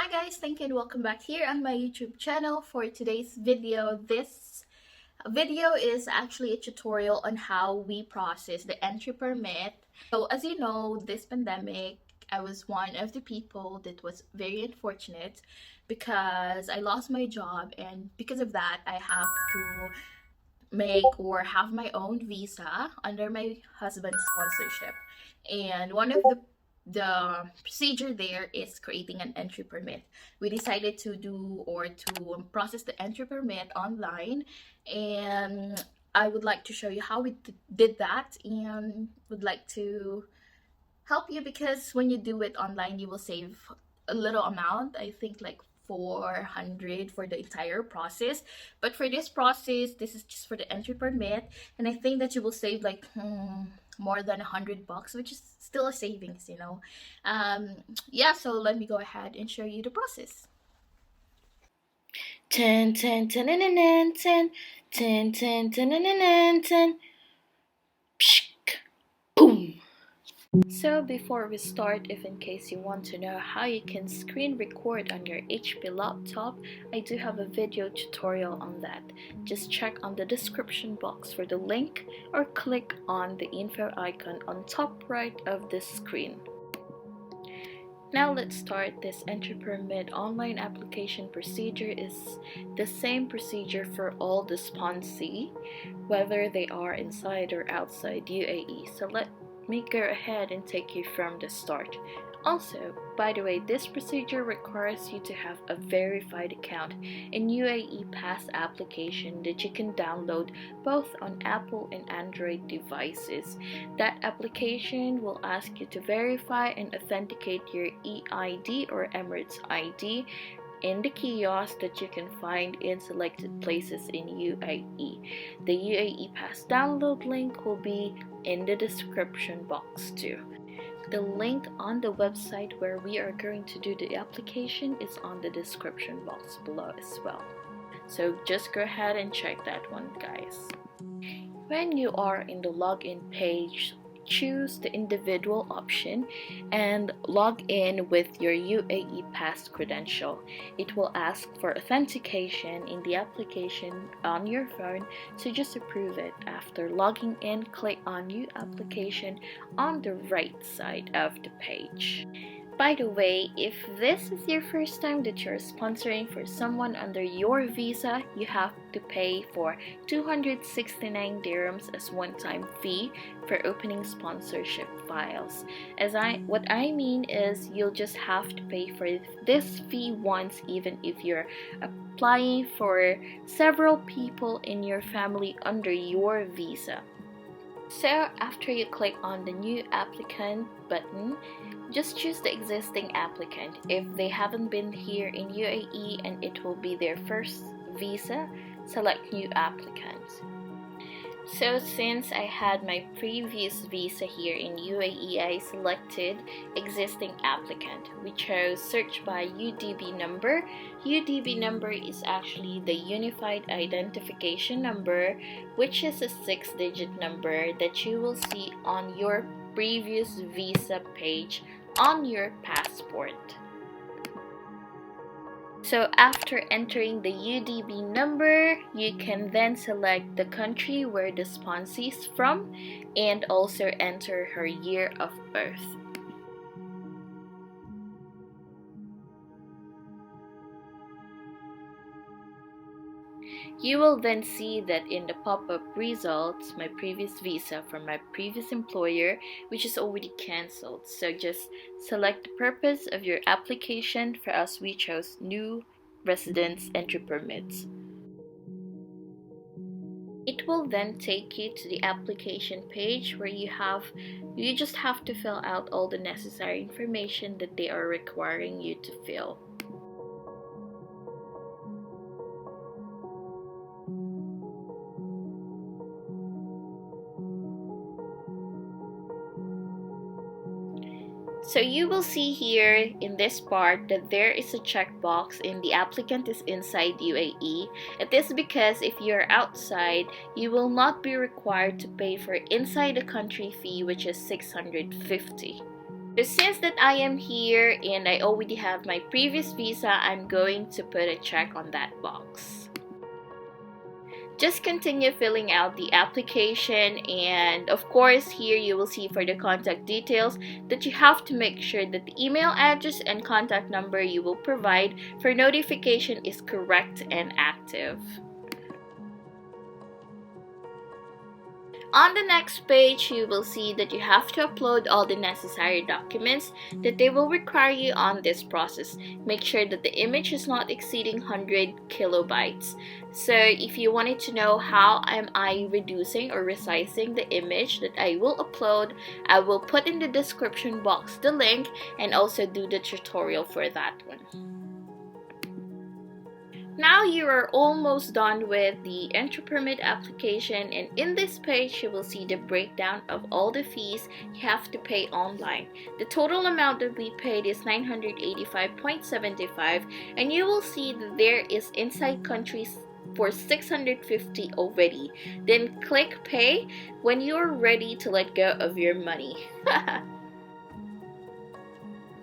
Hi guys, thank you and welcome back here on my YouTube channel. For today's video, this video is actually a tutorial on how we process the entry permit. So as you know, this pandemic, I was one of the people that was very unfortunate because I lost my job, and because of that I have to make or have my own visa under my husband's sponsorship. And one of the procedure there is creating an entry permit. We decided to do or to process the entry permit online, and I would like to show you how we did that, and would like to help you because when you do it online you will save a little amount. I think like 400 for the entire process, but for this process, this is just for the entry permit, and I think that you will save like more than $100, which is still a savings, you know. Yeah, so let me go ahead and show you the process. 10 10 10 10 10 10 10 10 10 boom. So before we start, if in case you want to know how you can screen record on your HP laptop, I do have a video tutorial on that. Just check on the description box for the link or click on the info icon on top right of this screen. Now let's start. This entry permit online application procedure is the same procedure for all the sponsee, whether they are inside or outside UAE. So let me go ahead and take you from the start. Also, by the way, this procedure requires you to have a verified account in UAE Pass application that you can download both on Apple and Android devices. That application will ask you to verify and authenticate your EID or Emirates ID in the kiosk that you can find in selected places in UAE. The UAE Pass download link will be in the description box too. The link on the website where we are going to do the application is on the description box below as well. So just go ahead and check that one, guys. When you are in the login page, choose the individual option and log in with your UAE Pass credential. It will ask for authentication in the application on your phone, so just approve it. After logging in, click on New Application on the right side of the page. By the way, if this is your first time that you're sponsoring for someone under your visa, you have to pay for 269 dirhams as one-time fee for opening sponsorship files. What I mean is you'll just have to pay for this fee once, even if you're applying for several people in your family under your visa. So after you click on the new applicant button, just choose the existing applicant. If they haven't been here in UAE and it will be their first visa, select new applicant. So since I had my previous visa here in UAE, I selected existing applicant. We chose search by UDB number. UDB number is actually the Unified Identification Number, which is a 6-digit number that you will see on your previous visa page on your passport. So after entering the UDB number, you can then select the country where the sponsee is from and also enter her year of birth. You will then see that in the pop-up results, my previous visa from my previous employer, which is already cancelled. So just select the purpose of your application. For us, we chose new residence entry permits. It will then take you to the application page where you just have to fill out all the necessary information that they are requiring you to fill. So you will see here in this part that there is a checkbox in the applicant is inside UAE. It is because if you're outside, you will not be required to pay for inside the country fee, which is 650. So since that I am here and I already have my previous visa, I'm going to put a check on that box. Just continue filling out the application, and of course here you will see for the contact details that you have to make sure that the email address and contact number you will provide for notification is correct and active. On the next page, you will see that you have to upload all the necessary documents that they will require you on this process. Make sure that the image is not exceeding 100 kilobytes. So if you wanted to know how am I reducing or resizing the image that I will upload, I will put in the description box the link and also do the tutorial for that one. Now you are almost done with the entry permit application, and in this page you will see the breakdown of all the fees you have to pay online. The total amount that we paid is $985.75, and you will see that there is inside countries for $650 already. Then click pay when you are ready to let go of your money.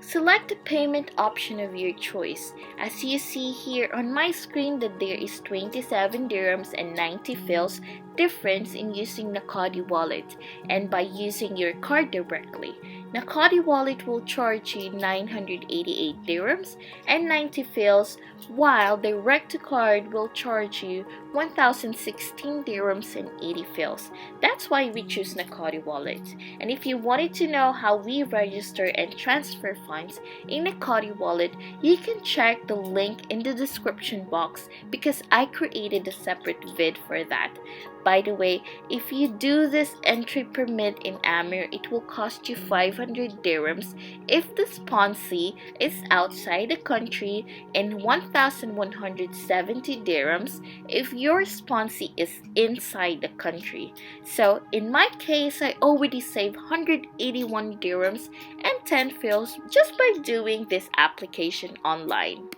Select the payment option of your choice. As you see here on my screen that there is 27 dirhams and 90 fils difference in using Nakadi wallet and by using your card directly. Nakadi wallet will charge you 988 dirhams and 90 fils, while direct to card will charge you 1016 dirhams and 80 fils. That's why we choose Nakadi wallet. And if you wanted to know how we register and transfer funds in Nakadi wallet, you can check the link in the description box because I created a separate vid for that. By the way, if you do this entry permit in Amir, it will cost you 500 dirhams if the sponsee is outside the country and 1170 dirhams if your sponsee is inside the country. So in my case, I already saved 181 dirhams and 10 fils just by doing this application online.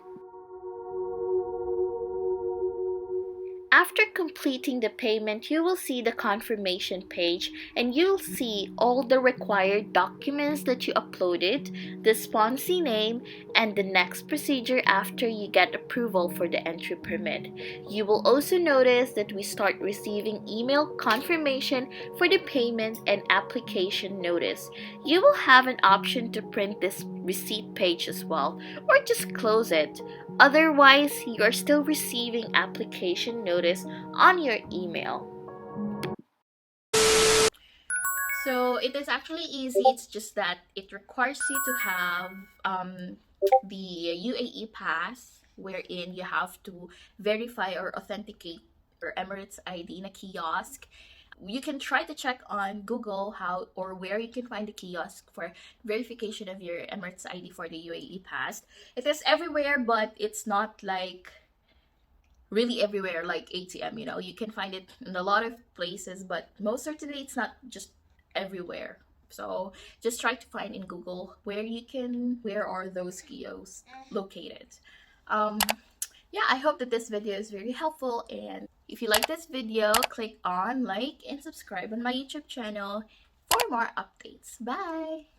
After completing the payment, you will see the confirmation page and you'll see all the required documents that you uploaded, the sponsee name, and the next procedure after you get approval for the entry permit. You will also notice that we start receiving email confirmation for the payment and application notice. You will have an option to print this receipt page as well, or just close it. Otherwise, you are still receiving application notice on your email. So it is actually easy, it's just that it requires you to have the UAE pass, wherein you have to verify or authenticate your Emirates ID in a kiosk. You can try to check on Google how or where you can find the kiosk for verification of your Emirates ID for the UAE pass. It is everywhere, but it's not like really everywhere like ATM. You can find it in a lot of places, but most certainly it's not just everywhere. So just try to find in Google where are those kiosks located. Yeah, I hope that this video is very helpful, and if you like this video, click on like and subscribe on my YouTube channel for more updates. Bye!